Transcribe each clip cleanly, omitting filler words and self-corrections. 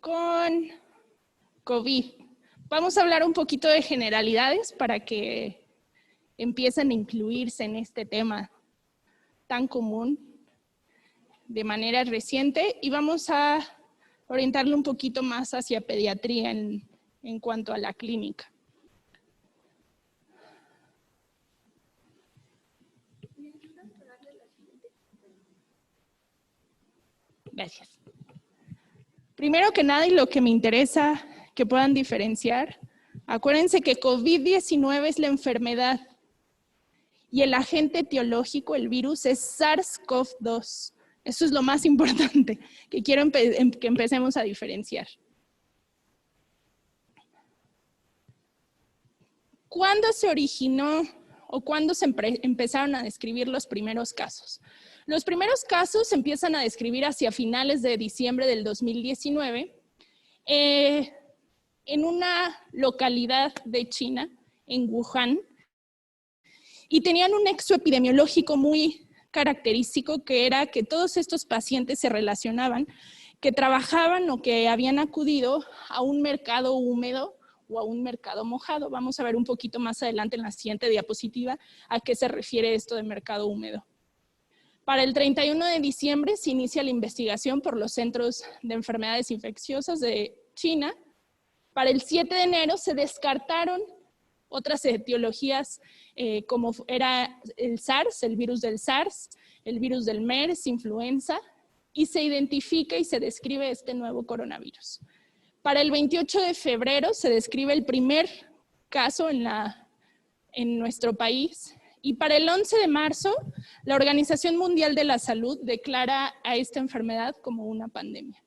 con COVID. Vamos a hablar un poquito de generalidades para que empiecen a incluirse en este tema tan común de manera reciente y vamos a orientarlo un poquito más hacia pediatría en cuanto a la clínica. Gracias. Primero que nada, y lo que me interesa que puedan diferenciar, acuérdense que COVID-19 es la enfermedad y el agente etiológico, el virus, es SARS-CoV-2. Eso es lo más importante que quiero que empecemos a diferenciar. ¿Cuándo se originó o cuándo se empezaron a describir los primeros casos? Los primeros casos se empiezan a describir hacia finales de diciembre del 2019 en una localidad de China, en Wuhan, y tenían un nexo epidemiológico muy característico, que era que todos estos pacientes se relacionaban, que trabajaban o que habían acudido a un mercado húmedo o a un mercado mojado. Vamos a ver un poquito más adelante en la siguiente diapositiva a qué se refiere esto de mercado húmedo. Para el 31 de diciembre se inicia la investigación por los Centros de Enfermedades Infecciosas de China. Para el 7 de enero se descartaron otras etiologías como era el SARS, el virus del SARS, el virus del MERS, influenza, y se identifica y se describe este nuevo coronavirus. Para el 28 de febrero se describe el primer caso en nuestro país, y para el 11 de marzo la Organización Mundial de la Salud declara a esta enfermedad como una pandemia.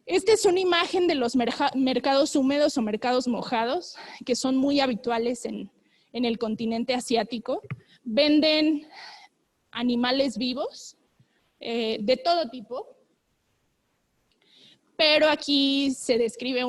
Esta es una imagen de los mercados húmedos o mercados mojados, que son muy habituales en el continente asiático. Venden animales vivos de todo tipo, pero aquí se describe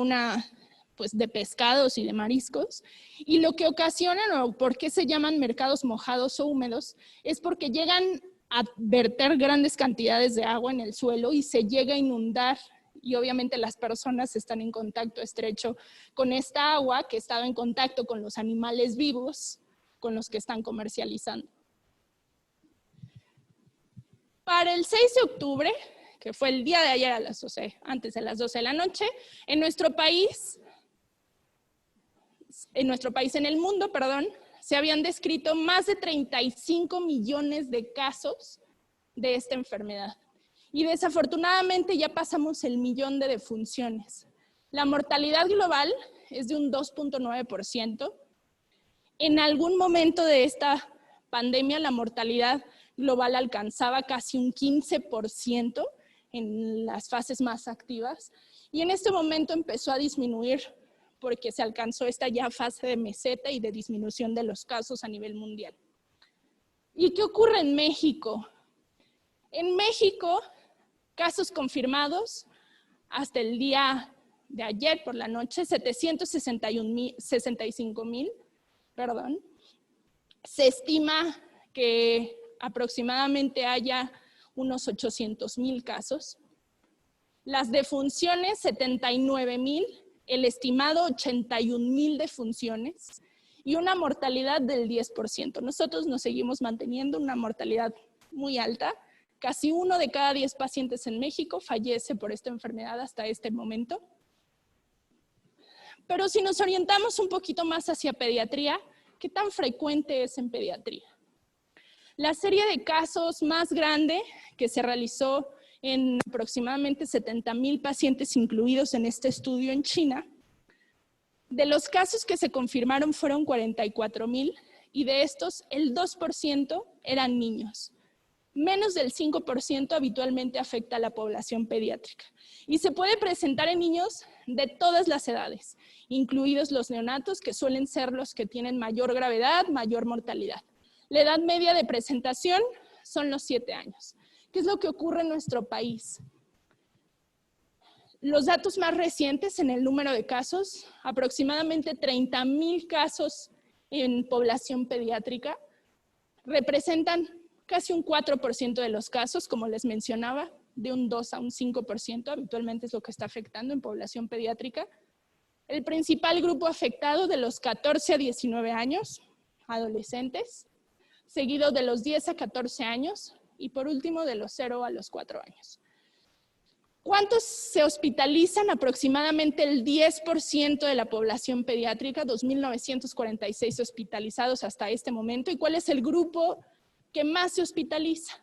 pues de pescados y de mariscos. Y lo que ocasionan o por qué se llaman mercados mojados o húmedos es porque llegan a verter grandes cantidades de agua en el suelo y se llega a inundar. Y obviamente las personas están en contacto estrecho con esta agua que estaba en contacto con los animales vivos con los que están comercializando. Para el 6 de octubre, que fue el día de ayer a las 12, antes de las 12 de la noche, en nuestro país, en el mundo, se habían descrito más de 35 millones de casos de esta enfermedad. Y desafortunadamente ya pasamos el millón de defunciones. La mortalidad global es de un 2.9%. En algún momento de esta pandemia la mortalidad global alcanzaba casi un 15% en las fases más activas. Y en este momento empezó a disminuir porque se alcanzó esta ya fase de meseta y de disminución de los casos a nivel mundial. ¿Y qué ocurre en México? En México, casos confirmados hasta el día de ayer por la noche, 765,000, Se estima que aproximadamente haya unos 800,000 casos. Las defunciones, 79,000, el estimado 81,000 defunciones y una mortalidad del 10%. Nosotros nos seguimos manteniendo una mortalidad muy alta. Casi 1 de cada 10 pacientes en México fallece por esta enfermedad hasta este momento. Pero si nos orientamos un poquito más hacia pediatría, ¿qué tan frecuente es en pediatría? La serie de casos más grande que se realizó en aproximadamente 70,000 pacientes incluidos en este estudio en China, de los casos que se confirmaron fueron 44,000 y de estos el 2% eran niños. Menos del 5% habitualmente afecta a la población pediátrica y se puede presentar en niños de todas las edades, incluidos los neonatos, que suelen ser los que tienen mayor gravedad, mayor mortalidad. La edad media de presentación son los 7 años. ¿Qué es lo que ocurre en nuestro país? Los datos más recientes en el número de casos, aproximadamente 30,000 casos en población pediátrica, representan casi un 4% de los casos, como les mencionaba, de un 2 a un 5%, habitualmente es lo que está afectando en población pediátrica. El principal grupo afectado de los 14 a 19 años, adolescentes, seguido de los 10 a 14 años y por último de los 0 a los 4 años. ¿Cuántos se hospitalizan? Aproximadamente el 10% de la población pediátrica, 2.946 hospitalizados hasta este momento. ¿Y cuál es el grupo que más se hospitaliza?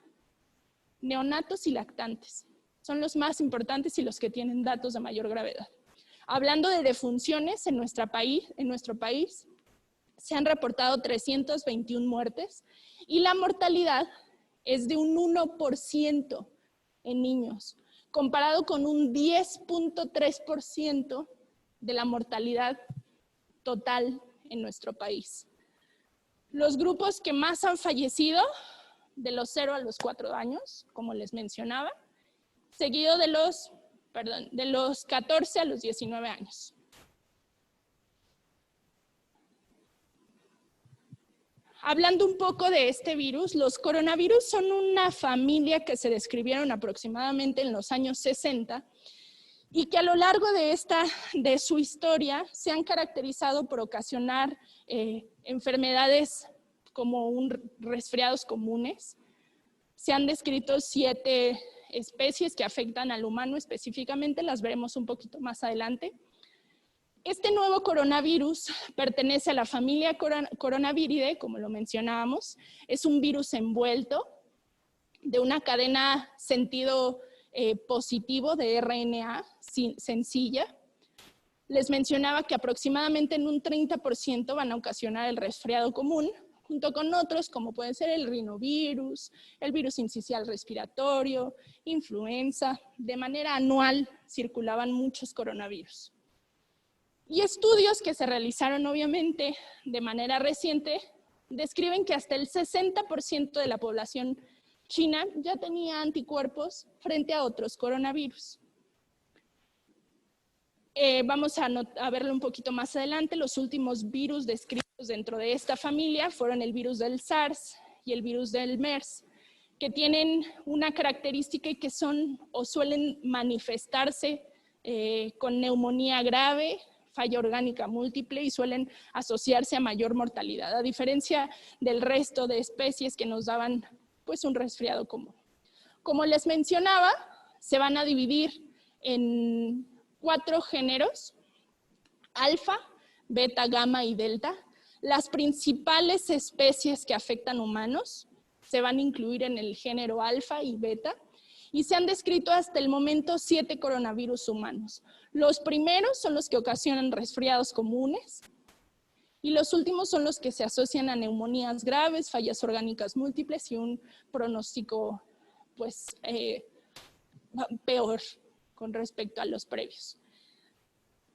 Neonatos y lactantes. Son los más importantes y los que tienen datos de mayor gravedad. Hablando de defunciones en nuestro país, se han reportado 321 muertes y la mortalidad es de un 1% en niños, comparado con un 10.3% de la mortalidad total en nuestro país. Los grupos que más han fallecido, de los 0 a los 4 años, como les mencionaba, seguido de los 14 a los 19 años. Hablando un poco de este virus, los coronavirus son una familia que se describieron aproximadamente en los años 60 y que a lo largo de su historia se han caracterizado por ocasionar enfermedades como resfriados comunes. Se han descrito 7 especies que afectan al humano específicamente, las veremos un poquito más adelante. Este nuevo coronavirus pertenece a la familia Coronaviridae, como lo mencionábamos. Es un virus envuelto de una cadena sentido positivo de RNA sencilla. Les mencionaba que aproximadamente en un 30% van a ocasionar el resfriado común, junto con otros como pueden ser el rinovirus, el virus sincicial respiratorio, influenza. De manera anual circulaban muchos coronavirus. Y estudios que se realizaron obviamente de manera reciente describen que hasta el 60% de la población china ya tenía anticuerpos frente a otros coronavirus. Vamos a verlo un poquito más adelante. Los últimos virus descritos dentro de esta familia fueron el virus del SARS y el virus del MERS, que tienen una característica y que son o suelen manifestarse con neumonía grave, falla orgánica múltiple y suelen asociarse a mayor mortalidad, a diferencia del resto de especies que nos daban pues un resfriado común. Como les mencionaba, se van a dividir en 4 géneros: alfa, beta, gamma y delta. Las principales especies que afectan humanos se van a incluir en el género alfa y beta, y se han descrito hasta el momento 7 coronavirus humanos. Los primeros son los que ocasionan resfriados comunes y los últimos son los que se asocian a neumonías graves, fallas orgánicas múltiples y un pronóstico pues, peor con respecto a los previos.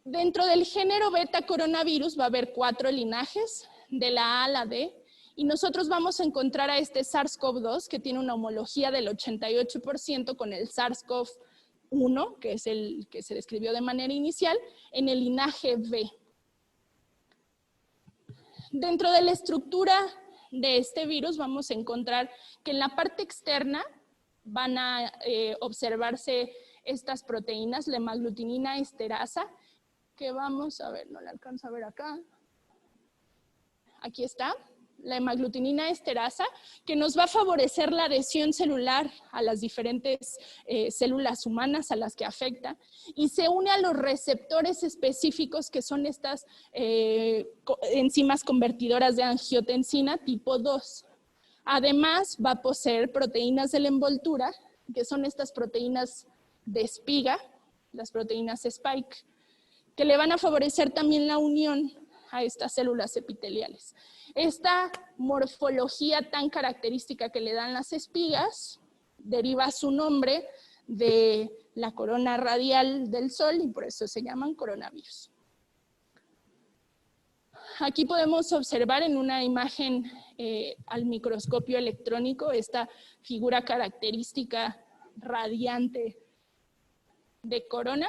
Dentro del género beta coronavirus va a haber 4 linajes, de la A a la D, y nosotros vamos a encontrar a este SARS-CoV-2 que tiene una homología del 88% con el SARS-CoV-1, que es el que se describió de manera inicial, en el linaje B. Dentro de la estructura de este virus vamos a encontrar que en la parte externa van a observarse estas proteínas, la hemaglutinina esterasa, que vamos a ver, no la alcanzo a ver acá. Aquí está. La hemaglutinina esterasa, que nos va a favorecer la adhesión celular a las diferentes células humanas a las que afecta, y se une a los receptores específicos que son estas enzimas convertidoras de angiotensina tipo 2. Además, va a poseer proteínas de la envoltura, que son estas proteínas de espiga, las proteínas Spike, que le van a favorecer también la unión a estas células epiteliales. Esta morfología tan característica que le dan las espigas deriva su nombre de la corona radial del Sol y por eso se llaman coronavirus. Aquí podemos observar en una imagen al microscopio electrónico esta figura característica radiante de corona.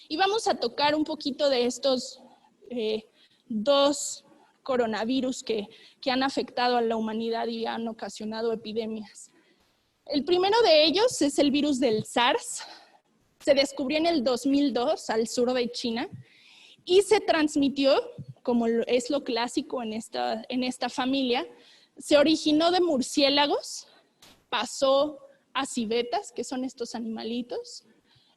Y vamos a tocar un poquito de estos 2 coronavirus que han afectado a la humanidad y han ocasionado epidemias. El primero de ellos es el virus del SARS. Se descubrió en el 2002 al sur de China y se transmitió, como es lo clásico en esta familia, se originó de murciélagos, pasó a civetas, que son estos animalitos,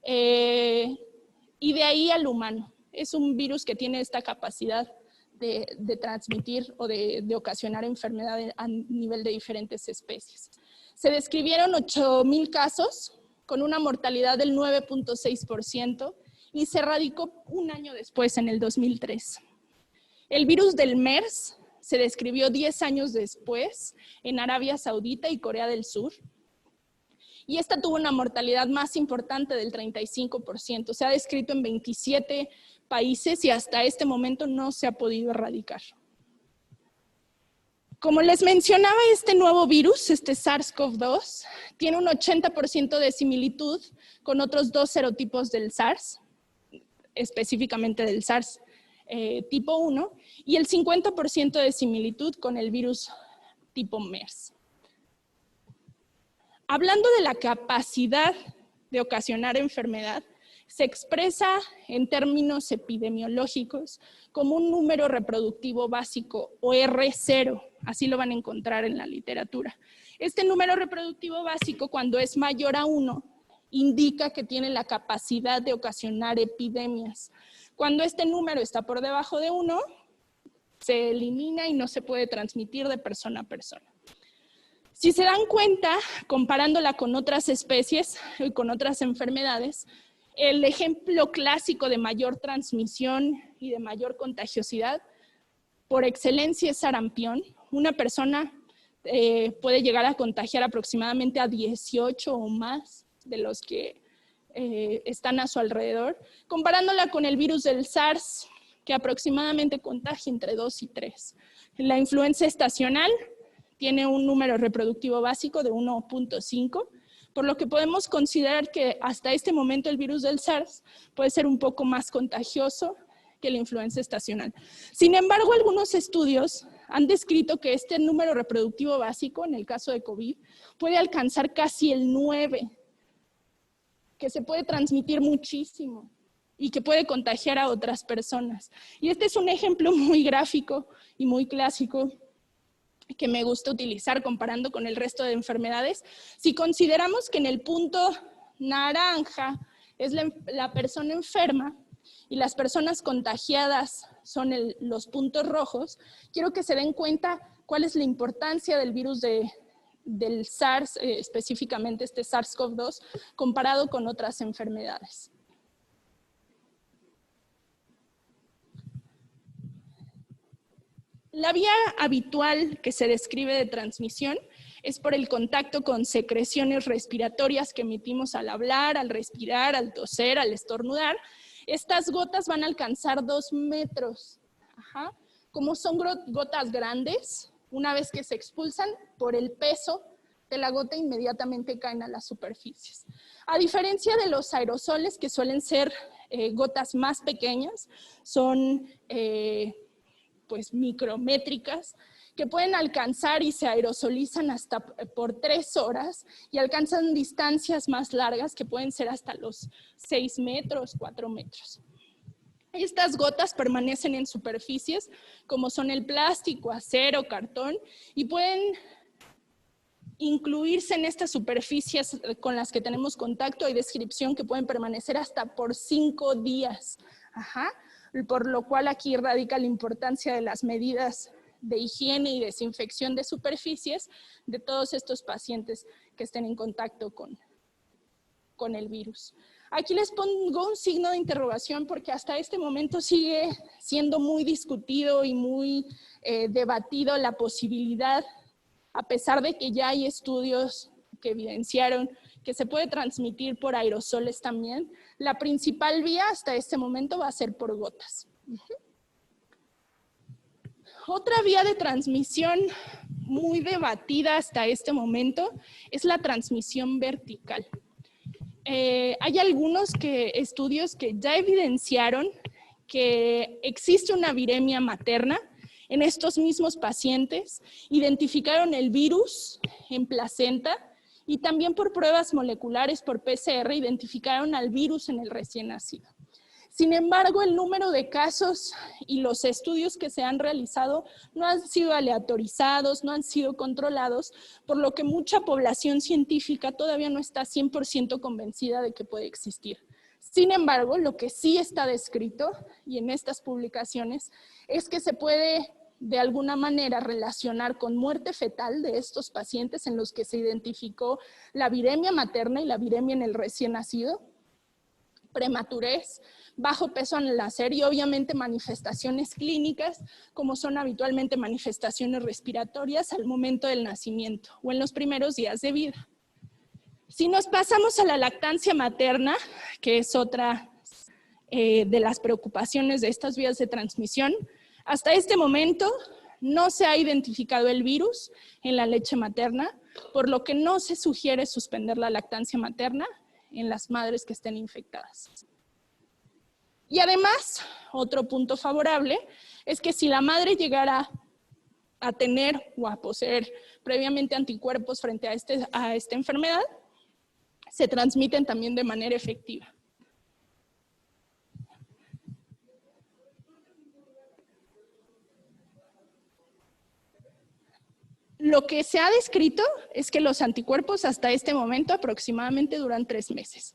y de ahí al humano. Es un virus que tiene esta capacidad de transmitir o de ocasionar enfermedades a nivel de diferentes especies. Se describieron 8,000 casos con una mortalidad del 9.6% y se erradicó un año después, en el 2003. El virus del MERS se describió 10 años después en Arabia Saudita y Corea del Sur. Y esta tuvo una mortalidad más importante del 35%. Se ha descrito en 27 países y hasta este momento no se ha podido erradicar. Como les mencionaba, este nuevo virus, este SARS-CoV-2, tiene un 80% de similitud con otros 2 serotipos del SARS, específicamente del SARS tipo 1, y el 50% de similitud con el virus tipo MERS. Hablando de la capacidad de ocasionar enfermedad, se expresa en términos epidemiológicos como un número reproductivo básico, o R0, así lo van a encontrar en la literatura. Este número reproductivo básico, cuando es mayor a 1, indica que tiene la capacidad de ocasionar epidemias. Cuando este número está por debajo de 1, se elimina y no se puede transmitir de persona a persona. Si se dan cuenta, comparándola con otras especies y con otras enfermedades, el ejemplo clásico de mayor transmisión y de mayor contagiosidad, por excelencia, es sarampión. Una persona puede llegar a contagiar aproximadamente a 18 o más de los que están a su alrededor, comparándola con el virus del SARS, que aproximadamente contagia entre 2 y 3. La influenza estacional tiene un número reproductivo básico de 1.5, por lo que podemos considerar que hasta este momento el virus del SARS puede ser un poco más contagioso que la influenza estacional. Sin embargo, algunos estudios han descrito que este número reproductivo básico, en el caso de COVID, puede alcanzar casi el 9, que se puede transmitir muchísimo y que puede contagiar a otras personas. Y este es un ejemplo muy gráfico y muy clásico que me gusta utilizar comparando con el resto de enfermedades. Si consideramos que en el punto naranja es la persona enferma y las personas contagiadas son los puntos rojos, quiero que se den cuenta cuál es la importancia del virus del SARS, específicamente este SARS-CoV-2, comparado con otras enfermedades. La vía habitual que se describe de transmisión es por el contacto con secreciones respiratorias que emitimos al hablar, al respirar, al toser, al estornudar. Estas gotas van a alcanzar 2 metros. Como son gotas grandes, una vez que se expulsan, por el peso de la gota inmediatamente caen a las superficies. A diferencia de los aerosoles, que suelen ser gotas más pequeñas, son pues micrométricas, que pueden alcanzar y se aerosolizan hasta por 3 horas y alcanzan distancias más largas que pueden ser hasta los 6 metros, 4 metros. Estas gotas permanecen en superficies como son el plástico, acero, cartón y pueden incluirse en estas superficies con las que tenemos contacto. Hay descripción que pueden permanecer hasta por 5 días. Por lo cual aquí radica la importancia de las medidas de higiene y desinfección de superficies de todos estos pacientes que estén en contacto con el virus. Aquí les pongo un signo de interrogación porque hasta este momento sigue siendo muy discutido y muy debatido la posibilidad, a pesar de que ya hay estudios que evidenciaron que se puede transmitir por aerosoles también. La principal vía hasta este momento va a ser por gotas. Otra vía de transmisión muy debatida hasta este momento es la transmisión vertical. Hay algunos estudios que ya evidenciaron que existe una viremia materna en estos mismos pacientes, identificaron el virus en placenta y también por pruebas moleculares por PCR identificaron al virus en el recién nacido. Sin embargo, el número de casos y los estudios que se han realizado no han sido aleatorizados, no han sido controlados, por lo que mucha población científica todavía no está 100% convencida de que puede existir. Sin embargo, lo que sí está descrito, y en estas publicaciones, es que se puede de alguna manera relacionar con muerte fetal de estos pacientes en los que se identificó la viremia materna y la viremia en el recién nacido, prematurez, bajo peso al nacer y obviamente manifestaciones clínicas como son habitualmente manifestaciones respiratorias al momento del nacimiento o en los primeros días de vida. Si nos pasamos a la lactancia materna, que es otra de las preocupaciones de estas vías de transmisión, hasta este momento no se ha identificado el virus en la leche materna, por lo que no se sugiere suspender la lactancia materna en las madres que estén infectadas. Y además, otro punto favorable es que si la madre llegara a tener o a poseer previamente anticuerpos frente a esta enfermedad, se transmiten también de manera efectiva. Lo que se ha descrito es que los anticuerpos hasta este momento aproximadamente duran 3 meses.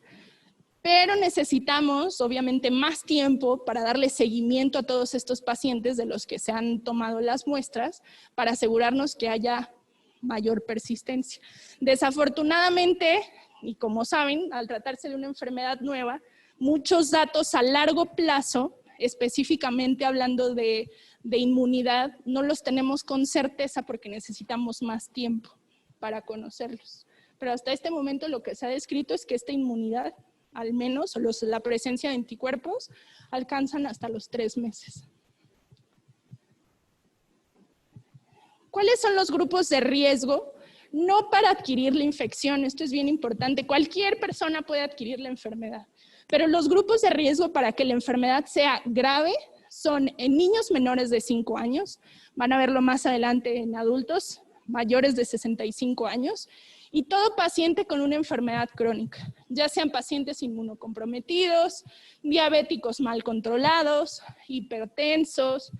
Pero necesitamos, obviamente, más tiempo para darle seguimiento a todos estos pacientes de los que se han tomado las muestras para asegurarnos que haya mayor persistencia. Desafortunadamente, y como saben, al tratarse de una enfermedad nueva, muchos datos a largo plazo, específicamente hablando de inmunidad, no los tenemos con certeza porque necesitamos más tiempo para conocerlos. Pero hasta este momento lo que se ha descrito es que esta inmunidad, al menos, o la presencia de anticuerpos, alcanzan hasta los 3 meses. ¿Cuáles son los grupos de riesgo? No para adquirir la infección, esto es bien importante, cualquier persona puede adquirir la enfermedad, pero los grupos de riesgo para que la enfermedad sea grave son en niños menores de 5 años, van a verlo más adelante en adultos mayores de 65 años, y todo paciente con una enfermedad crónica, ya sean pacientes inmunocomprometidos, diabéticos mal controlados, hipertensos,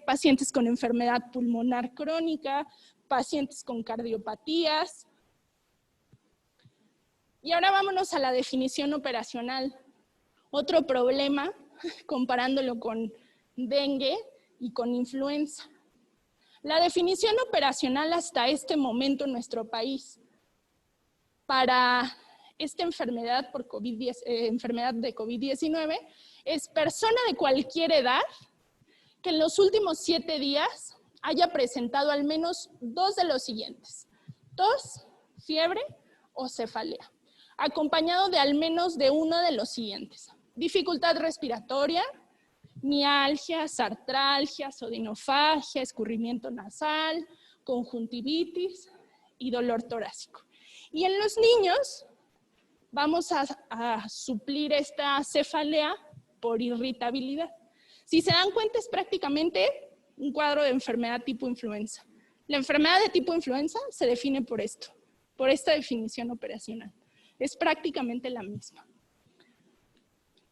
pacientes con enfermedad pulmonar crónica, pacientes con cardiopatías. Y ahora vámonos a la definición operacional. Otro problema, comparándolo con dengue y con influenza. La definición operacional hasta este momento en nuestro país para esta enfermedad enfermedad de COVID-19 es persona de cualquier edad que en los últimos 7 días haya presentado al menos 2 de los siguientes: tos, fiebre o cefalea, acompañado de al menos de uno de los siguientes: dificultad respiratoria, mialgias, artralgias, odinofagia, escurrimiento nasal, conjuntivitis y dolor torácico. Y en los niños vamos a suplir esta cefalea por irritabilidad. Si se dan cuenta, es prácticamente un cuadro de enfermedad tipo influenza. La enfermedad de tipo influenza se define por esto, por esta definición operacional. Es prácticamente la misma.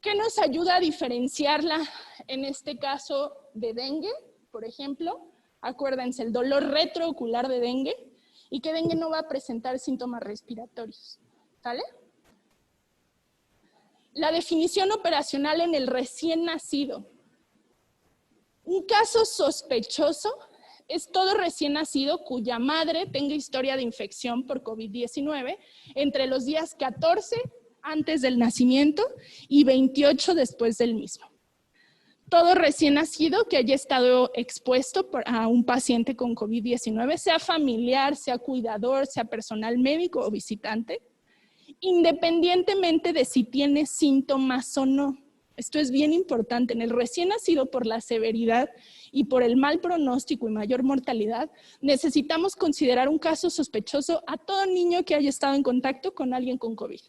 ¿Qué nos ayuda a diferenciarla en este caso de dengue, por ejemplo? Acuérdense, el dolor retroocular de dengue, y que dengue no va a presentar síntomas respiratorios, ¿sale? La definición operacional en el recién nacido. Un caso sospechoso es todo recién nacido cuya madre tenga historia de infección por COVID-19 entre los días 14 antes del nacimiento y 28 después del mismo. Todo recién nacido que haya estado expuesto a un paciente con COVID-19, sea familiar, sea cuidador, sea personal médico o visitante, independientemente de si tiene síntomas o no. Esto es bien importante. En el recién nacido, por la severidad y por el mal pronóstico y mayor mortalidad, necesitamos considerar un caso sospechoso a todo niño que haya estado en contacto con alguien con COVID.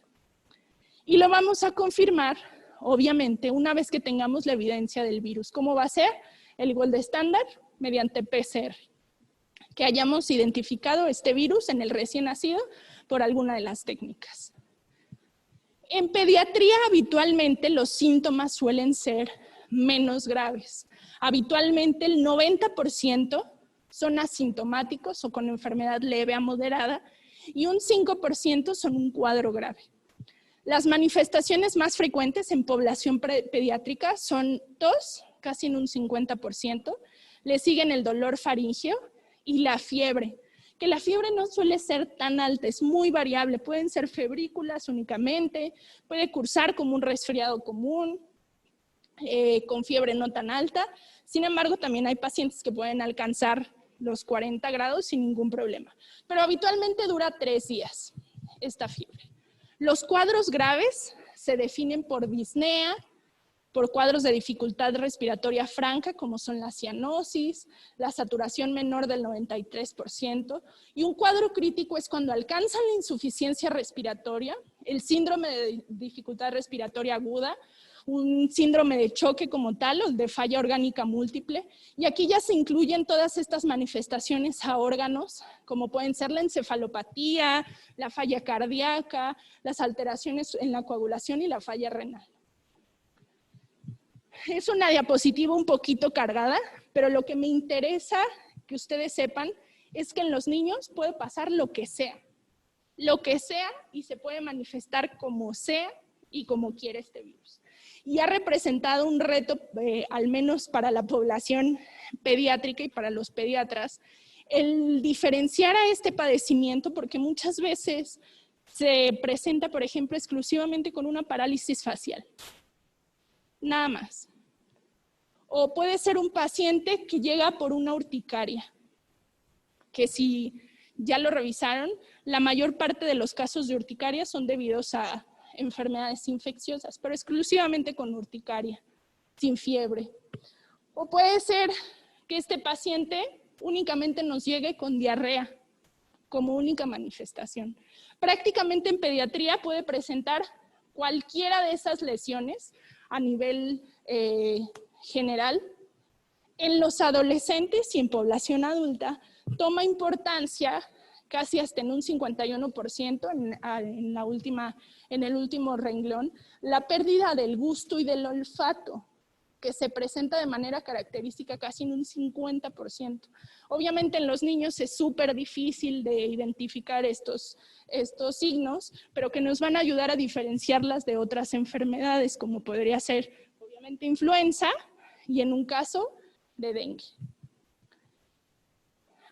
Y lo vamos a confirmar, obviamente, una vez que tengamos la evidencia del virus. ¿Cómo va a ser? El gold estándar, mediante PCR. Que hayamos identificado este virus en el recién nacido por alguna de las técnicas. En pediatría, habitualmente los síntomas suelen ser menos graves. Habitualmente el 90% son asintomáticos o con enfermedad leve a moderada y un 5% son un cuadro grave. Las manifestaciones más frecuentes en población pediátrica son tos, casi en un 50%, le siguen el dolor faríngeo y la fiebre, que la fiebre no suele ser tan alta, es muy variable, pueden ser febrículas únicamente, puede cursar como un resfriado común, con fiebre no tan alta. Sin embargo, también hay pacientes que pueden alcanzar los 40 grados sin ningún problema, pero habitualmente dura 3 días esta fiebre. Los cuadros graves se definen por disnea, por cuadros de dificultad respiratoria franca, como son la cianosis, la saturación menor del 93%, y un cuadro crítico es cuando alcanzan la insuficiencia respiratoria, el síndrome de dificultad respiratoria aguda, un síndrome de choque como tal, o de falla orgánica múltiple, y aquí ya se incluyen todas estas manifestaciones a órganos, como pueden ser la encefalopatía, la falla cardíaca, las alteraciones en la coagulación y la falla renal. Es una diapositiva un poquito cargada, pero lo que me interesa que ustedes sepan es que en los niños puede pasar lo que sea, y se puede manifestar como sea y como quiera este virus. Y ha representado un reto, al menos para la población pediátrica y para los pediatras, el diferenciar a este padecimiento, porque muchas veces se presenta, por ejemplo, exclusivamente con una parálisis facial. Nada más. O puede ser un paciente que llega por una urticaria, que si ya lo revisaron, la mayor parte de los casos de urticaria son debidos a enfermedades infecciosas, pero exclusivamente con urticaria, sin fiebre. O puede ser que este paciente únicamente nos llegue con diarrea como única manifestación. Prácticamente en pediatría puede presentar cualquiera de esas lesiones a nivel general. En los adolescentes y en población adulta toma importancia casi hasta en un 51% en el último renglón, la pérdida del gusto y del olfato, que se presenta de manera característica casi en un 50%. Obviamente en los niños es súper difícil de identificar estos signos, pero que nos van a ayudar a diferenciarlas de otras enfermedades, como podría ser, obviamente, influenza y en un caso de dengue.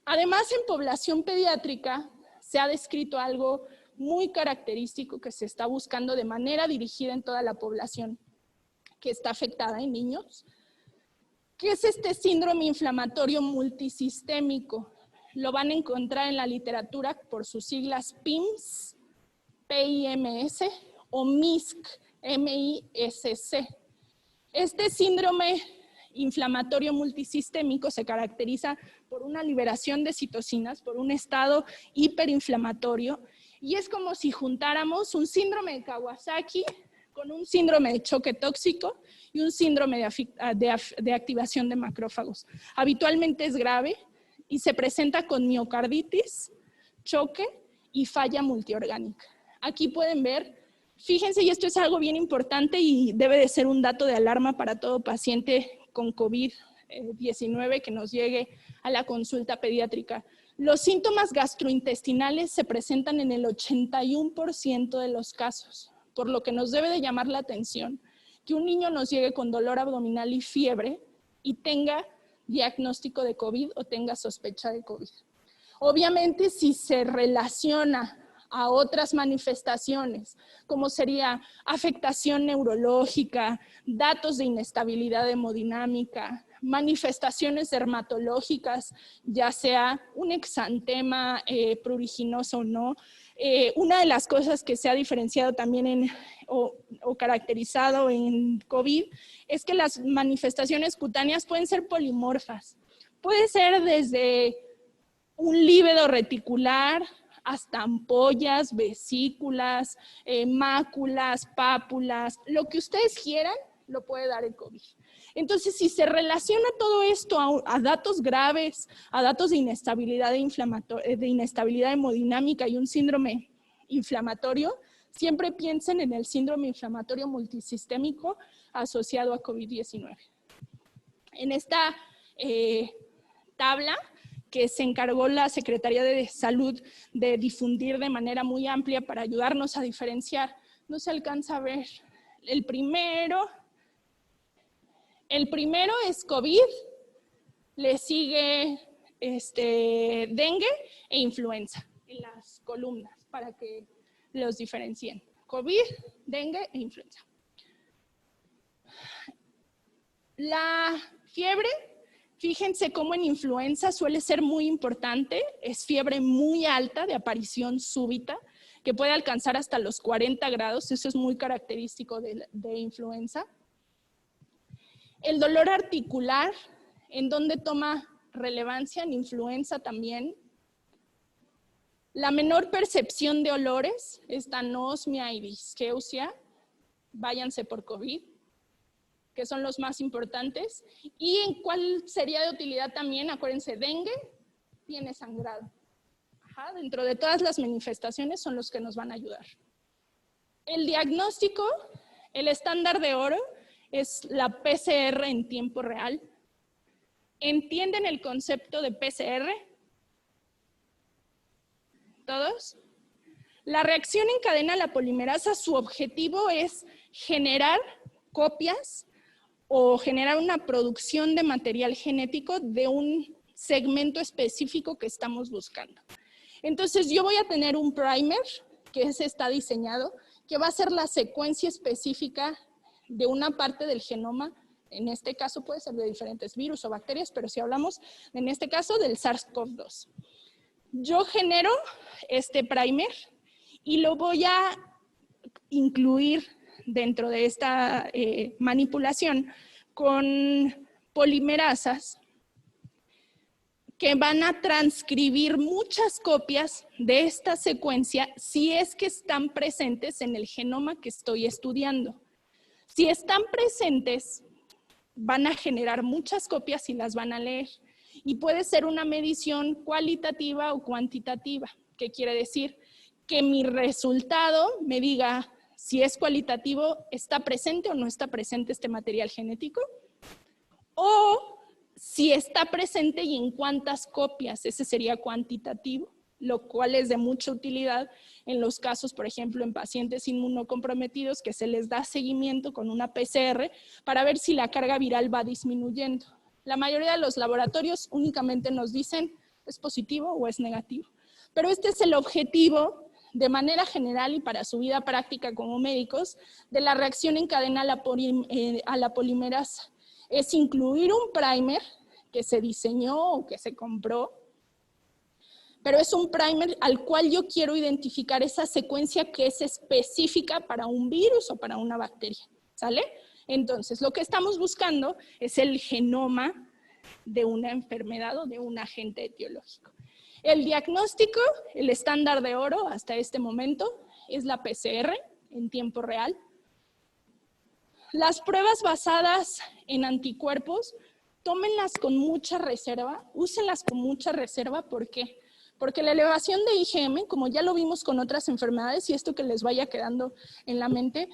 Además, en población pediátrica se ha descrito algo muy característico que se está buscando de manera dirigida en toda la población que está afectada en niños, que es este síndrome inflamatorio multisistémico. Lo van a encontrar en la literatura por sus siglas PIMS, PIMS o MISC, MISC. Este síndrome inflamatorio multisistémico se caracteriza por una liberación de citocinas, por un estado hiperinflamatorio, y es como si juntáramos un síndrome de Kawasaki con un síndrome de choque tóxico y un síndrome de activación de macrófagos. Habitualmente es grave y se presenta con miocarditis, choque y falla multiorgánica. Aquí pueden ver, fíjense, y esto es algo bien importante y debe de ser un dato de alarma para todo paciente con COVID-19 que nos llegue a la consulta pediátrica. Los síntomas gastrointestinales se presentan en el 81% de los casos, por lo que nos debe de llamar la atención que un niño nos llegue con dolor abdominal y fiebre y tenga diagnóstico de COVID o tenga sospecha de COVID. Obviamente, si se relaciona a otras manifestaciones, como sería afectación neurológica, datos de inestabilidad hemodinámica, manifestaciones dermatológicas, ya sea un exantema pruriginoso o no. Una de las cosas que se ha diferenciado también o caracterizado en COVID es que las manifestaciones cutáneas pueden ser polimorfas. Puede ser desde un lívido reticular, hasta ampollas, vesículas, máculas, pápulas, lo que ustedes quieran, lo puede dar el COVID. Entonces, si se relaciona todo esto a datos graves, a datos de inestabilidad hemodinámica y un síndrome inflamatorio, siempre piensen en el síndrome inflamatorio multisistémico asociado a COVID-19. En esta tabla que se encargó la Secretaría de Salud de difundir de manera muy amplia para ayudarnos a diferenciar, no se alcanza a ver. El primero es COVID, le sigue dengue e influenza en las columnas para que los diferencien. COVID, dengue e influenza. La fiebre, fíjense cómo en influenza suele ser muy importante, es fiebre muy alta de aparición súbita, que puede alcanzar hasta los 40 grados, eso es muy característico de influenza. El dolor articular, en donde toma relevancia en influenza también. La menor percepción de olores, esta anosmia y disgeusia, váyanse por COVID, que son los más importantes. ¿Y en cuál sería de utilidad también? Acuérdense, dengue tiene sangrado. Ajá, dentro de todas las manifestaciones son los que nos van a ayudar. El diagnóstico, el estándar de oro, es la PCR en tiempo real. ¿Entienden el concepto de PCR? ¿Todos? La reacción en cadena a la polimerasa, su objetivo es generar copias o generar una producción de material genético de un segmento específico que estamos buscando. Entonces yo voy a tener un primer, que está diseñado, que va a ser la secuencia específica de una parte del genoma. En este caso puede ser de diferentes virus o bacterias, pero si hablamos, en este caso, del SARS-CoV-2. Yo genero este primer y lo voy a incluir dentro de esta manipulación con polimerasas que van a transcribir muchas copias de esta secuencia si es que están presentes en el genoma que estoy estudiando. Si están presentes, van a generar muchas copias y las van a leer. Y puede ser una medición cualitativa o cuantitativa. ¿Qué quiere decir? Que mi resultado me diga si es cualitativo, ¿está presente o no está presente este material genético? O si está presente y en cuántas copias, ese sería cuantitativo, lo cual es de mucha utilidad en los casos, por ejemplo, en pacientes inmunocomprometidos que se les da seguimiento con una PCR para ver si la carga viral va disminuyendo. La mayoría de los laboratorios únicamente nos dicen es positivo o es negativo. Pero este es el objetivo de manera general y para su vida práctica como médicos de la reacción en cadena a la polimerasa. Es incluir un primer que se diseñó o que se compró, pero es un primer al cual yo quiero identificar esa secuencia que es específica para un virus o para una bacteria, ¿sale? Entonces, lo que estamos buscando es el genoma de una enfermedad o de un agente etiológico. El diagnóstico, el estándar de oro hasta este momento, es la PCR en tiempo real. Las pruebas basadas en anticuerpos, tómenlas con mucha reserva, úsenlas con mucha reserva, ¿por qué? Porque la elevación de IgM, como ya lo vimos con otras enfermedades, y esto que les vaya quedando en la mente,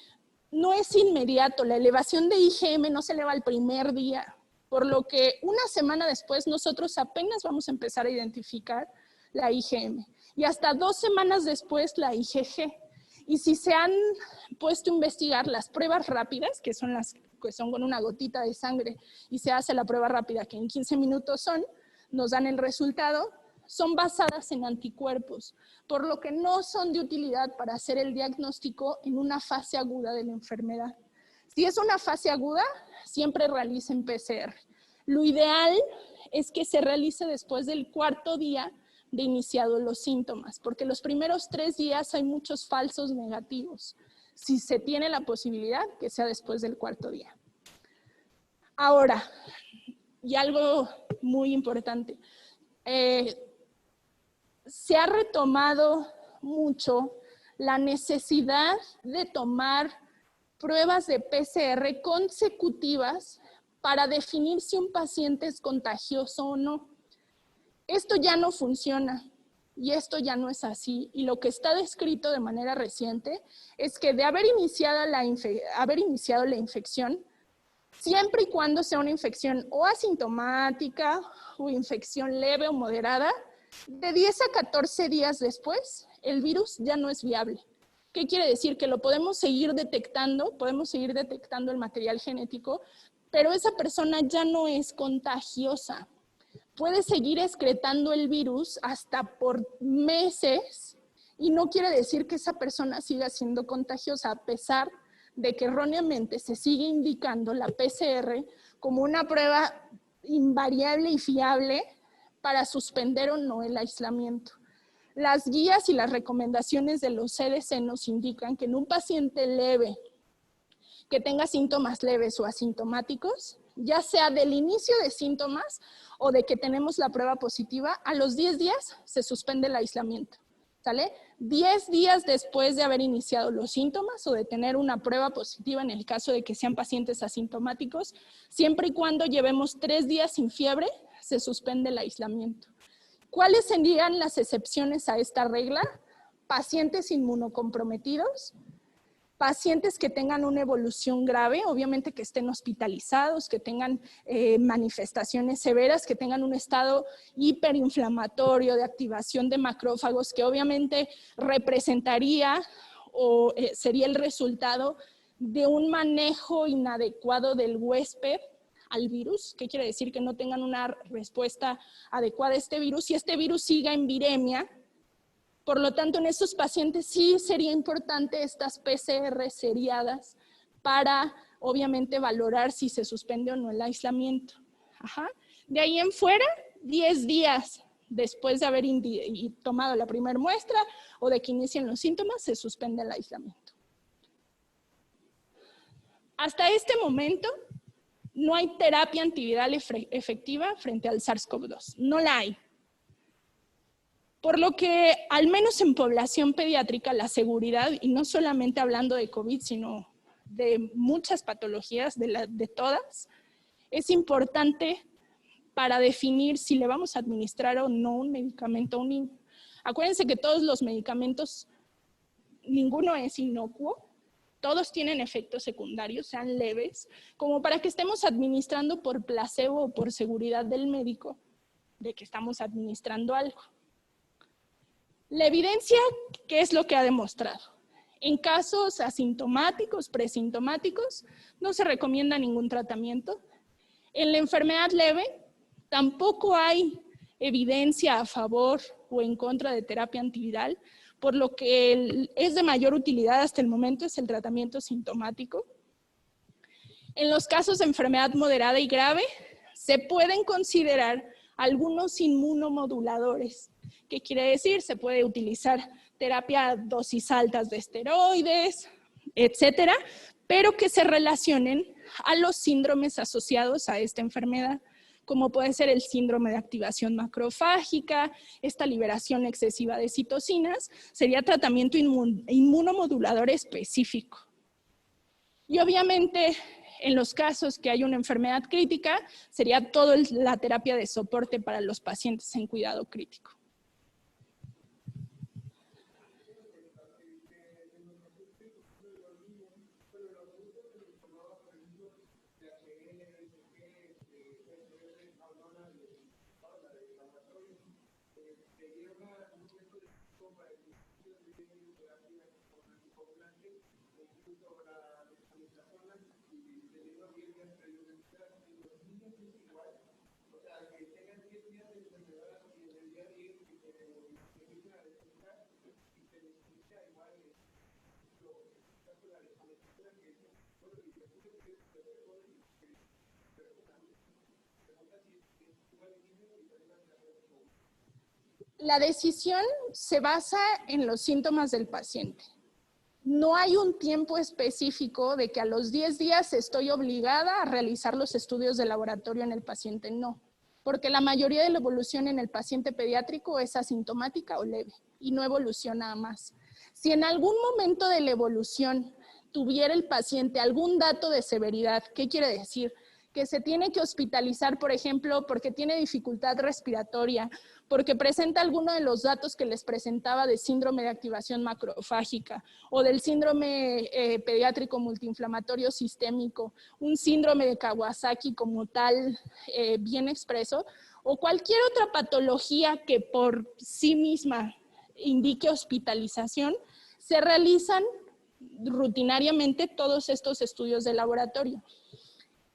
no es inmediato. La elevación de IgM no se eleva el primer día, por lo que una semana después nosotros apenas vamos a empezar a identificar la IgM. Y hasta 2 semanas después la IgG. Y si se han puesto a investigar las pruebas rápidas, que son las que son con una gotita de sangre, y se hace la prueba rápida, que en 15 minutos nos dan el resultado, son basadas en anticuerpos, por lo que no son de utilidad para hacer el diagnóstico en una fase aguda de la enfermedad. Si es una fase aguda, siempre realicen PCR. Lo ideal es que se realice después del 4.º día de iniciados los síntomas, porque los primeros 3 días hay muchos falsos negativos. Si se tiene la posibilidad, que sea después del 4.º día. Ahora, y algo muy importante, se ha retomado mucho la necesidad de tomar pruebas de PCR consecutivas para definir si un paciente es contagioso o no. Esto ya no funciona. y esto ya no es así. Y lo que está descrito de manera reciente es que de haber iniciado la infección, siempre y cuando sea una infección o asintomática o infección leve o moderada, de 10 a 14 días después, el virus ya no es viable. ¿Qué quiere decir? Que lo podemos seguir detectando el material genético, pero esa persona ya no es contagiosa. Puede seguir excretando el virus hasta por meses y no quiere decir que esa persona siga siendo contagiosa, a pesar de que erróneamente se sigue indicando la PCR como una prueba invariable y fiable para suspender o no el aislamiento. Las guías y las recomendaciones de los CDC nos indican que en un paciente leve que tenga síntomas leves o asintomáticos, ya sea del inicio de síntomas o de que tenemos la prueba positiva, a los 10 días se suspende el aislamiento, ¿sale? 10 días después de haber iniciado los síntomas o de tener una prueba positiva en el caso de que sean pacientes asintomáticos, siempre y cuando llevemos 3 días sin fiebre, se suspende el aislamiento. ¿Cuáles serían las excepciones a esta regla? Pacientes inmunocomprometidos, pacientes que tengan una evolución grave, obviamente que estén hospitalizados, que tengan manifestaciones severas, que tengan un estado hiperinflamatorio de activación de macrófagos, que obviamente representaría o sería el resultado de un manejo inadecuado del huésped al virus. ¿Qué quiere decir? Que no tengan una respuesta adecuada a este virus y este virus siga en viremia. Por lo tanto, en estos pacientes sí sería importante estas PCR seriadas para, obviamente, valorar si se suspende o no el aislamiento. Ajá. De ahí en fuera, 10 días después de haber tomado la primera muestra o de que inicien los síntomas, se suspende el aislamiento. Hasta este momento, no hay terapia antiviral efectiva frente al SARS-CoV-2. No la hay. Por lo que, al menos en población pediátrica, la seguridad, y no solamente hablando de COVID, sino de muchas patologías, de todas, es importante para definir si le vamos a administrar o no un medicamento a un niño. Acuérdense que todos los medicamentos, ninguno es inocuo, todos tienen efectos secundarios, sean leves, como para que estemos administrando por placebo o por seguridad del médico de que estamos administrando algo. La evidencia, ¿qué es lo que ha demostrado? En casos asintomáticos, presintomáticos, no se recomienda ningún tratamiento. En la enfermedad leve, tampoco hay evidencia a favor o en contra de terapia antiviral, por lo que es de mayor utilidad hasta el momento es el tratamiento sintomático. En los casos de enfermedad moderada y grave, se pueden considerar algunos inmunomoduladores. ¿Qué quiere decir? Se puede utilizar terapia a dosis altas de esteroides, etcétera, pero que se relacionen a los síndromes asociados a esta enfermedad, como puede ser el síndrome de activación macrofágica, esta liberación excesiva de citocinas, sería tratamiento inmunomodulador específico. Y obviamente, en los casos que hay una enfermedad crítica, sería toda la terapia de soporte para los pacientes en cuidado crítico. La decisión se basa en los síntomas del paciente. No hay un tiempo específico de que a los 10 días estoy obligada a realizar los estudios de laboratorio en el paciente, no. Porque la mayoría de la evolución en el paciente pediátrico es asintomática o leve y no evoluciona a más. Si en algún momento de la evolución tuviera el paciente algún dato de severidad, ¿qué quiere decir? que se tiene que hospitalizar, por ejemplo, porque tiene dificultad respiratoria, porque presenta alguno de los datos que les presentaba de síndrome de activación macrofágica o del síndrome pediátrico multiinflamatorio sistémico, un síndrome de Kawasaki como tal bien expreso, o cualquier otra patología que por sí misma indique hospitalización, se realizan rutinariamente todos estos estudios de laboratorio.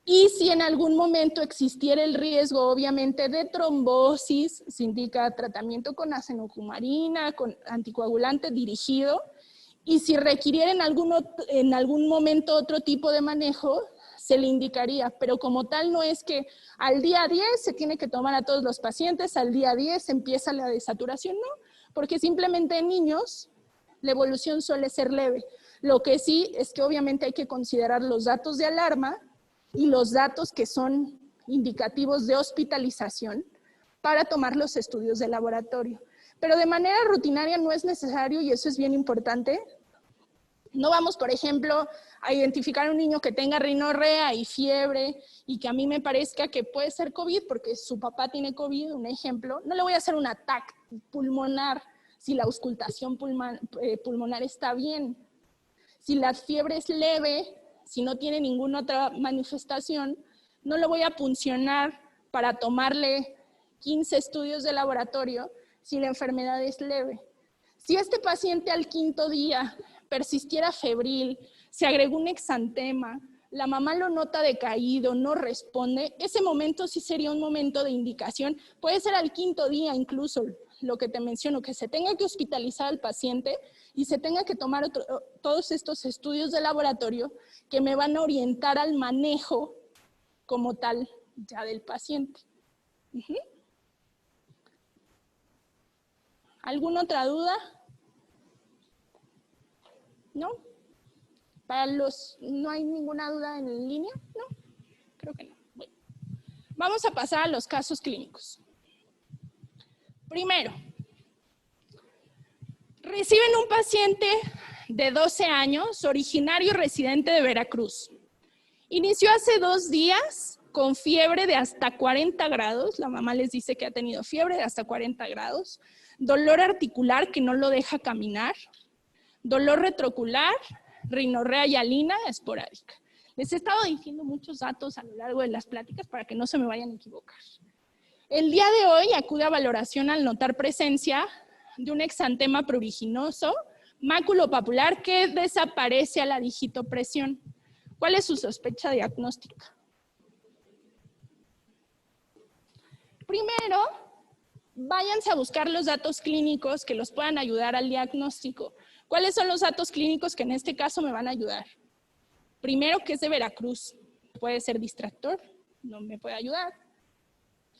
Y si en algún momento existiera el riesgo, obviamente, de trombosis, se indica tratamiento con acenocumarina, con anticoagulante dirigido, y si requiriera en algún momento otro tipo de manejo, se le indicaría, pero como tal no es que al día 10 se tiene que tomar a todos los pacientes, al día 10 empieza la desaturación, no, porque simplemente en niños la evolución suele ser leve. Lo que sí es que obviamente hay que considerar los datos de alarma y los datos que son indicativos de hospitalización para tomar los estudios de laboratorio. Pero de manera rutinaria no es necesario, y eso es bien importante. No vamos, por ejemplo, a identificar a un niño que tenga rinorrea y fiebre y que a mí me parezca que puede ser COVID porque su papá tiene COVID, un ejemplo. No le voy a hacer un ataque pulmonar si la auscultación pulmonar está bien. Si la fiebre es leve, si no tiene ninguna otra manifestación, no lo voy a puncionar para tomarle 15 estudios de laboratorio si la enfermedad es leve. Si este paciente al 5º día persistiera febril, se agregó un exantema, la mamá lo nota decaído, no responde, ese momento sí sería un momento de indicación. Puede ser al 5º día incluso, lo que te menciono, que se tenga que hospitalizar al paciente y se tenga que tomar todos estos estudios de laboratorio que me van a orientar al manejo como tal ya del paciente. ¿Alguna otra duda? ¿No? ¿No hay ninguna duda en línea? No, creo que no. Bueno, vamos a pasar a los casos clínicos. Primero, reciben un paciente de 12 años, originario y residente de Veracruz. Inició hace 2 días con fiebre de hasta 40 grados. La mamá les dice que ha tenido fiebre de hasta 40 grados. Dolor articular que no lo deja caminar. Dolor retroocular, rinorrea hialina esporádica. Les he estado diciendo muchos datos a lo largo de las pláticas para que no se me vayan a equivocar. El día de hoy acude a valoración al notar presencia de un exantema pruriginoso, maculopapular que desaparece a la digitopresión. ¿Cuál es su sospecha diagnóstica? Primero, váyanse a buscar los datos clínicos que los puedan ayudar al diagnóstico. ¿Cuáles son los datos clínicos que en este caso me van a ayudar? Primero, que es de Veracruz. Puede ser distractor, no me puede ayudar.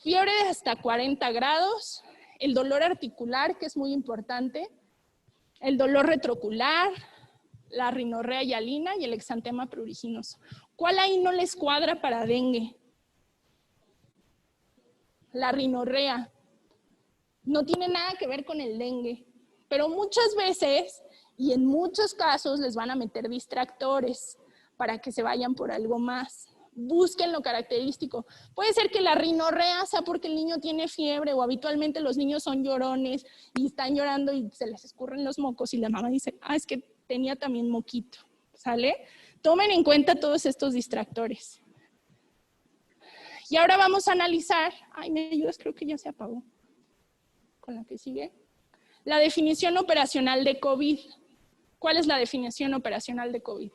Fiebre de hasta 40 grados, el dolor articular, que es muy importante, el dolor retroocular, la rinorrea hialina y el exantema pruriginoso. ¿Cuál ahí no les cuadra para dengue? La rinorrea. No tiene nada que ver con el dengue, pero muchas veces y en muchos casos les van a meter distractores para que se vayan por algo más. Busquen lo característico. Puede ser que la rinorrea sea porque el niño tiene fiebre o habitualmente los niños son llorones y están llorando y se les escurren los mocos y la mamá dice, es que tenía también moquito, ¿sale? Tomen en cuenta todos estos distractores. Y ahora vamos a analizar, ¿me ayudas? Creo que ya se apagó. Con la que sigue. La definición operacional de COVID. ¿Cuál es la definición operacional de COVID?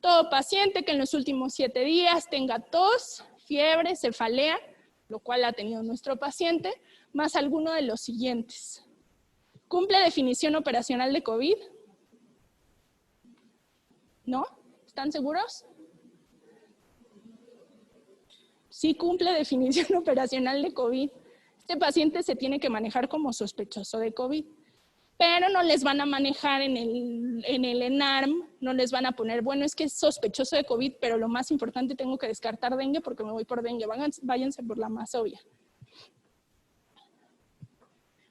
Todo paciente que en los últimos 7 días tenga tos, fiebre, cefalea, lo cual ha tenido nuestro paciente, más alguno de los siguientes. ¿Cumple definición operacional de COVID? ¿No? ¿Están seguros? Sí cumple definición operacional de COVID. Este paciente se tiene que manejar como sospechoso de COVID, pero no les van a manejar en el ENARM, no les van a poner, bueno, es que es sospechoso de COVID, pero lo más importante, tengo que descartar dengue porque me voy por dengue. Váyanse por la más obvia.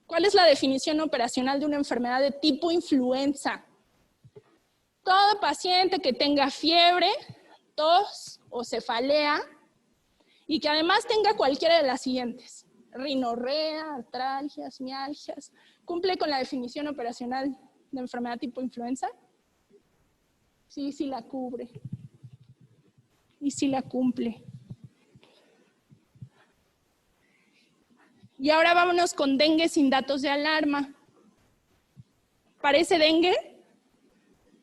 ¿Cuál es la definición operacional de una enfermedad de tipo influenza? Todo paciente que tenga fiebre, tos o cefalea y que además tenga cualquiera de las siguientes: rinorrea, artralgias, mialgias, ¿cumple con la definición operacional de enfermedad tipo influenza? Sí, sí la cubre. Y sí la cumple. Y ahora vámonos con dengue sin datos de alarma. ¿Parece dengue?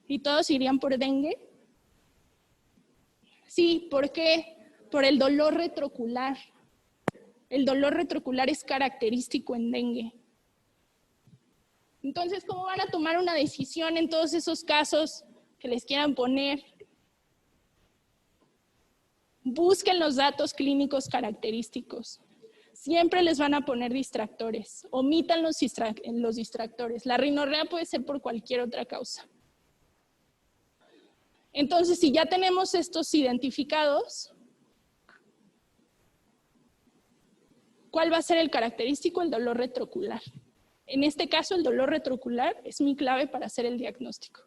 ¿Y todos irían por dengue? Sí, ¿por qué? Por el dolor retrocular. El dolor retrocular es característico en dengue. Entonces, ¿cómo van a tomar una decisión en todos esos casos que les quieran poner? Busquen los datos clínicos característicos. Siempre les van a poner distractores. Omitan los distractores. La rinorrea puede ser por cualquier otra causa. Entonces, si ya tenemos estos identificados, ¿cuál va a ser el característico? El dolor retrocular. En este caso, el dolor retrocular es mi clave para hacer el diagnóstico.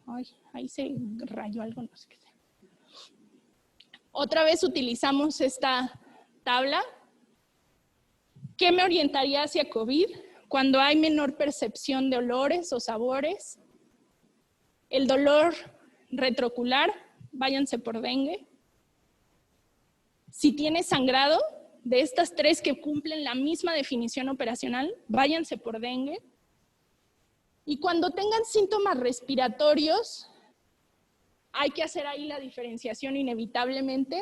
Ay, ahí se rayó algo, no sé qué sea. Otra vez utilizamos esta tabla. ¿Qué me orientaría hacia COVID? Cuando hay menor percepción de olores o sabores. El dolor retrocular, váyanse por dengue. Si tiene sangrado, de estas tres que cumplen la misma definición operacional, váyanse por dengue. Y cuando tengan síntomas respiratorios, hay que hacer ahí la diferenciación inevitablemente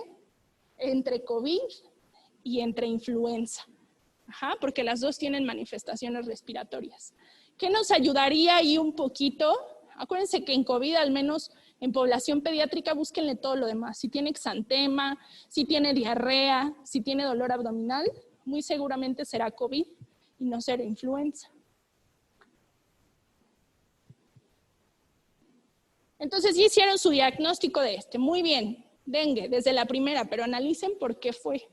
entre COVID y entre influenza. Porque las dos tienen manifestaciones respiratorias. ¿Qué nos ayudaría ahí un poquito? Acuérdense que en COVID, al menos en población pediátrica, búsquenle todo lo demás. Si tiene exantema, si tiene diarrea, si tiene dolor abdominal, muy seguramente será COVID y no será influenza. Entonces, ya hicieron su diagnóstico de este. Muy bien, dengue, desde la primera, pero analicen por qué fue.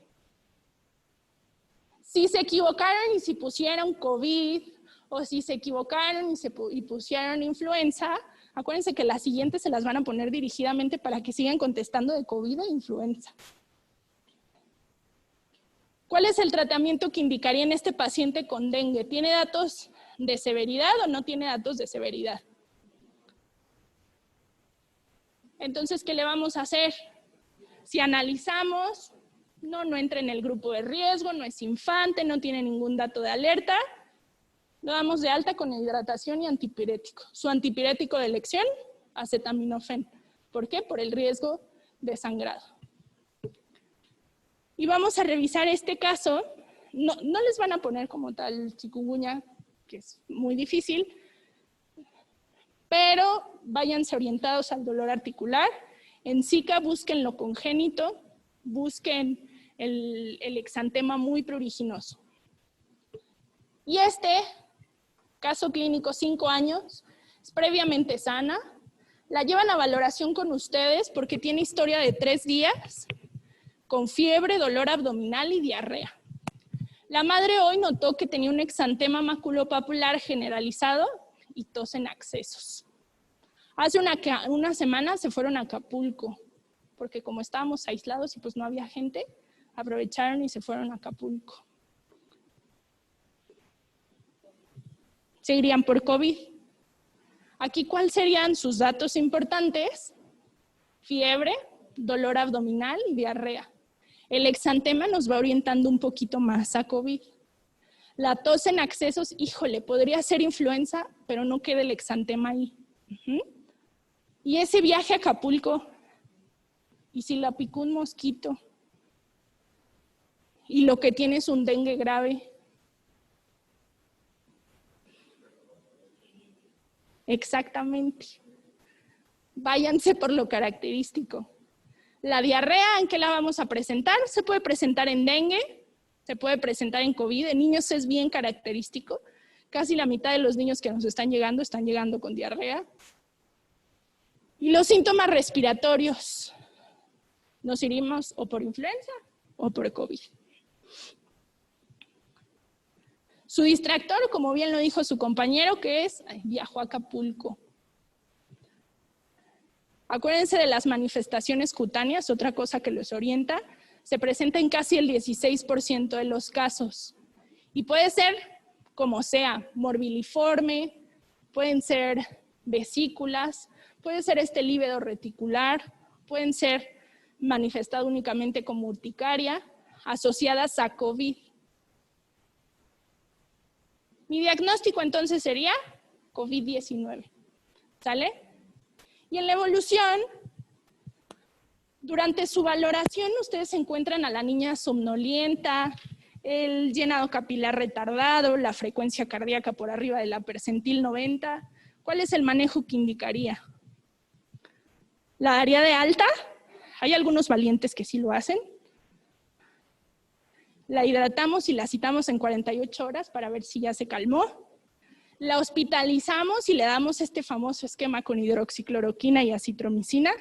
Si se equivocaron y si pusieron COVID, o si se equivocaron y pusieron influenza, acuérdense que las siguientes se las van a poner dirigidamente para que sigan contestando de COVID e influenza. ¿Cuál es el tratamiento que indicaría en este paciente con dengue? ¿Tiene datos de severidad o no tiene datos de severidad? Entonces, ¿qué le vamos a hacer? Si analizamos, no entra en el grupo de riesgo, no es infante, no tiene ningún dato de alerta, lo damos de alta con hidratación y antipirético. Su antipirético de elección, acetaminofén. ¿Por qué? Por el riesgo de sangrado. Y vamos a revisar este caso. No les van a poner como tal chikungunya, que es muy difícil, pero váyanse orientados al dolor articular. En Zika busquen lo congénito, busquen el exantema muy pruriginoso. Y este caso clínico, 5 años, es previamente sana. La llevan a valoración con ustedes porque tiene historia de 3 días con fiebre, dolor abdominal y diarrea. La madre hoy notó que tenía un exantema maculopapular generalizado y tos en accesos. Hace una semana se fueron a Acapulco, porque como estábamos aislados y pues no había gente, aprovecharon y se fueron a Acapulco. Se irían por COVID. Aquí, ¿cuáles serían sus datos importantes? Fiebre, dolor abdominal y diarrea. El exantema nos va orientando un poquito más a COVID. La tos en accesos, híjole, podría ser influenza, pero no queda el exantema ahí. Y ese viaje a Acapulco, y si la picó un mosquito, y lo que tiene es un dengue grave. Exactamente. Váyanse por lo característico. La diarrea, ¿en qué la vamos a presentar? Se puede presentar en dengue, se puede presentar en COVID. En niños es bien característico. Casi la mitad de los niños que nos están llegando con diarrea. Y los síntomas respiratorios. Nos iríamos o por influenza o por COVID. Su distractor, como bien lo dijo su compañero, que es viajó a Acapulco. Acuérdense de las manifestaciones cutáneas, otra cosa que los orienta. Se presenta en casi el 16% de los casos. Y puede ser como sea, morbiliforme, pueden ser vesículas, puede ser este líbedo reticular, pueden ser manifestado únicamente como urticaria, asociadas a COVID. Mi diagnóstico entonces sería COVID-19, ¿sale? Y en la evolución, durante su valoración, ustedes encuentran a la niña somnolienta, el llenado capilar retardado, la frecuencia cardíaca por arriba de la percentil 90. ¿Cuál es el manejo que indicaría? ¿La daría de alta? Hay algunos valientes que sí lo hacen. La hidratamos y la citamos en 48 horas para ver si ya se calmó. La hospitalizamos y le damos este famoso esquema con hidroxicloroquina y acitromicina.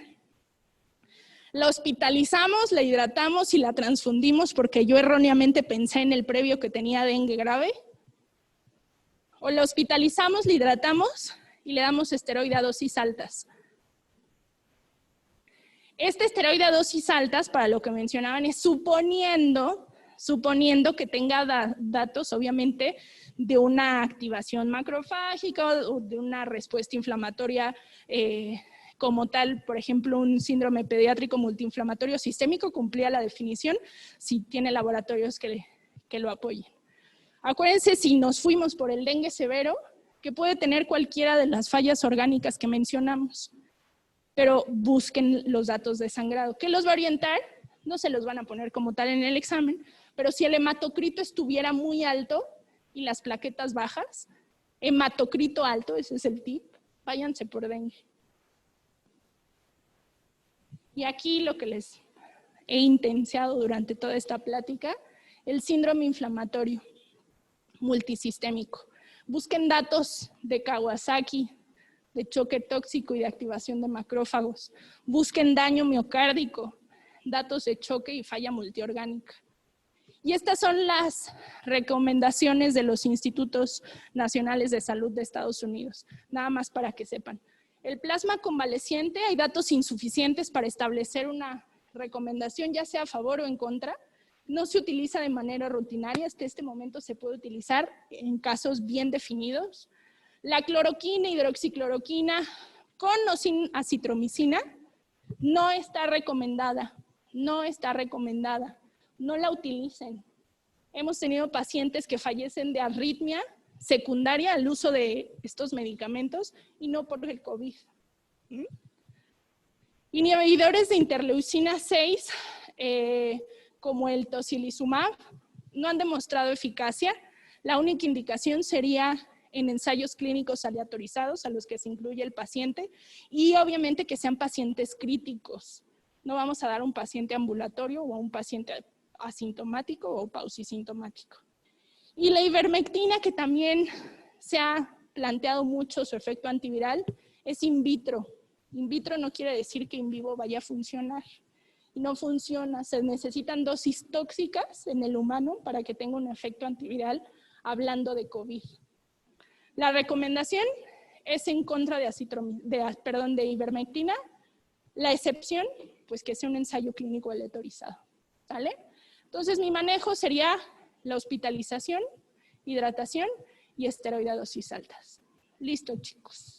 La hospitalizamos, la hidratamos y la transfundimos porque yo erróneamente pensé en el previo que tenía dengue grave. O la hospitalizamos, la hidratamos y le damos esteroide a dosis altas. Este esteroide a dosis altas, para lo que mencionaban, es suponiendo que tenga datos, obviamente, de una activación macrofágica o de una respuesta inflamatoria como tal. Por ejemplo, un síndrome pediátrico multiinflamatorio sistémico cumplía la definición si tiene laboratorios que lo apoyen. Acuérdense, si nos fuimos por el dengue severo, que puede tener cualquiera de las fallas orgánicas que mencionamos, pero busquen los datos de sangrado. ¿Qué los va a orientar? No se los van a poner como tal en el examen, pero si el hematocrito estuviera muy alto y las plaquetas bajas, hematocrito alto, ese es el tip, váyanse por dengue. Y aquí lo que les he intenciado durante toda esta plática, el síndrome inflamatorio multisistémico. Busquen datos de Kawasaki, de choque tóxico y de activación de macrófagos. Busquen daño miocárdico, datos de choque y falla multiorgánica. Y estas son las recomendaciones de los Institutos Nacionales de Salud de Estados Unidos, nada más para que sepan. El plasma convaleciente, hay datos insuficientes para establecer una recomendación, ya sea a favor o en contra. No se utiliza de manera rutinaria, hasta este momento se puede utilizar en casos bien definidos. La cloroquina, hidroxicloroquina, con o sin acitromicina, no está recomendada, no la utilicen. Hemos tenido pacientes que fallecen de arritmia secundaria al uso de estos medicamentos y no por el COVID. Inhibidores de interleucina 6, como el tocilizumab, no han demostrado eficacia. La única indicación sería en ensayos clínicos aleatorizados a los que se incluye el paciente y obviamente que sean pacientes críticos. No vamos a dar a un paciente ambulatorio o a un paciente asintomático o pausisintomático. Y la ivermectina, que también se ha planteado mucho su efecto antiviral, es in vitro. In vitro no quiere decir que in vivo vaya a funcionar. Y no funciona, se necesitan dosis tóxicas en el humano para que tenga un efecto antiviral, hablando de COVID. La recomendación es en contra de ivermectina. La excepción, pues que sea un ensayo clínico aleatorizado, ¿vale? Entonces, mi manejo sería la hospitalización, hidratación y esteroide a dosis altas. Listo, chicos.